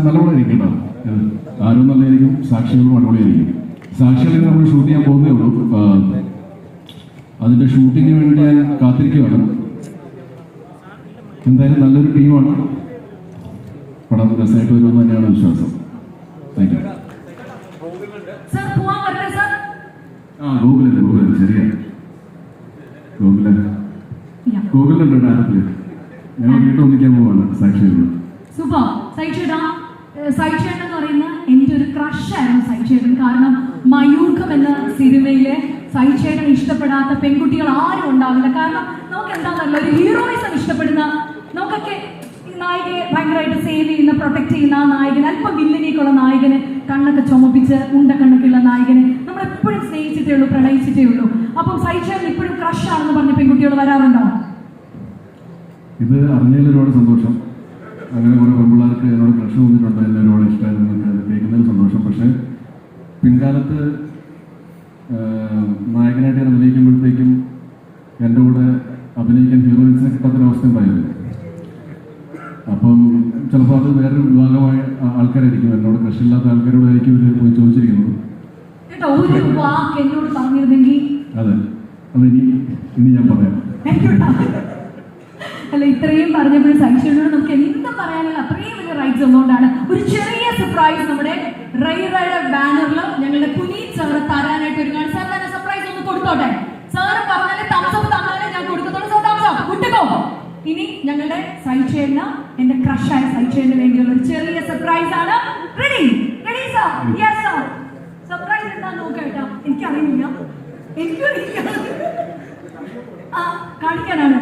നല്ലപോലെ ഇരിക്കട്ടോ. ആരും നല്ലതായിരിക്കും, സാക്ഷികളും അടിപൊളിയായിരിക്കും. സാക്ഷികളിൽ നമ്മൾ ഷൂട്ട് ചെയ്യാൻ പോകുന്നേ ഉള്ളൂ. അതിന്റെ ഷൂട്ടിങ്ങിന് വേണ്ടി ഞാൻ കാത്തിരിക്കുകയാണ്. എന്തായാലും നല്ലൊരു ടീമാണ്. പടം രസമായിട്ട് വരുമെന്ന് തന്നെയാണ് വിശ്വാസം. Thank you. ഗൂഗിളുണ്ട് ശരിയാണ്. ഗൂഗിളുണ്ട് ഡയറക്റ്റില്. ഞങ്ങൾ വീട്ടിൽ ഒന്നിക്കാൻ പോവാണ് സാക്ഷികളിൽ. സൂപ്പർ. സൈചേട്ടൻ എന്ന് പറയുന്ന എൻ്റെ ഒരു ക്രഷായിരുന്നു സൈചേട്ടൻ. കാരണം മയൂഖം എന്ന സിനിമയിലെ സൈചേട്ടൻ ഇഷ്ടപ്പെടാത്ത പെൺകുട്ടികൾ ആരും ഉണ്ടാവില്ല. കാരണം നമുക്ക് എന്താണെന്നല്ല, ഒരു ഹീറോയിസം ഇഷ്ടപ്പെടുന്ന, നമുക്കൊക്കെ നായികയെ ഭയങ്കരമായിട്ട് സേവ് ചെയ്യുന്ന, പ്രൊട്ടക്ട് ചെയ്യുന്ന ആ നായകന്, അല്പം വില്ലനേക്കുള്ള നായകന്, കണ്ണൊക്കെ ചുമപ്പിച്ച് ഉണ്ടക്കണ്ണൊക്കെയുള്ള നായകന് നമ്മൾ എപ്പോഴും സ്നേഹിച്ചിട്ടേ ഉള്ളൂ, പ്രണയിച്ചിട്ടേ ഉള്ളൂ. അപ്പം സൈചേട്ടൻ ഇപ്പോഴും ക്രഷ് ആണെന്ന് പറഞ്ഞ് പെൺകുട്ടികൾ വരാറുണ്ടോ? ഇത് അറിഞ്ഞതിൽ ഒരുപാട് സന്തോഷം. അങ്ങനെ കുറെ പെൺപിള്ളേർക്ക് എന്നോട് ക്രഷ് തോന്നിയിട്ടുണ്ട്, എന്നെ ഒരുപാട് ഇഷ്ടമായിരുന്നു, അത് കേൾക്കുന്നതിൽ സന്തോഷം. പക്ഷേ പിൻകാലത്ത് നായകനായിട്ട് ഞാൻ അഭിനയിക്കുമ്പോഴത്തേക്കും എൻ്റെ കൂടെ അഭിനയിക്കാൻ ഹീറോയിൻസിനെ കിട്ടാത്തൊരവസ്ഥ ഉണ്ടായിരുന്നു. അപ്പം ചിലപ്പോൾ അത് വേറൊരു വിഭാഗമായ ആൾക്കാരായിരിക്കും, എന്നോട് ക്രഷില്ലാത്ത ആൾക്കാരോടായിരിക്കും ഇവർ പോയി ചോദിച്ചിരിക്കുന്നത്. അതെ, അത് ഇനി ഞാൻ പറയാം. അല്ല, ഇത്രയും പറഞ്ഞപ്പോഴും സൈഷയോട് നമുക്ക് എന്ത് പറയാനുള്ള അത്രയും വലിയ റൈറ്റ്സ് ഉള്ളതുകൊണ്ടാണ് ഒരു ചെറിയ സർപ്രൈസ് നമ്മുടെ റൈഡർ ബാനറിൽ ഞങ്ങളുടെ പുനീത് സാറ് തരാനായിട്ട് ഒരുങ്ങാണ്. സാർ തന്നെ സർപ്രൈസ് ഒന്ന് കൊടുത്തോട്ടെ. സാറ് പറഞ്ഞാലേ തംസപ്പ് തന്നാലേ ഞാൻ കൊടുക്കത്തോളൂ. Sir thumbs up വിട്ടുകോ. ഇനി ഞങ്ങളുടെ സൈഷേന്, എന്റെ ക്രഷായ സൈഷേന് വേണ്ടിയുള്ള ഒരു ചെറിയ സർപ്രൈസ് ആണ്. Ready ready sir? Yes sir. Surprise എന്താന്ന് നോക്കേട്ടാ, എനിക്കറിയില്ല, എനിക്കും കാണിക്കാനാണ്.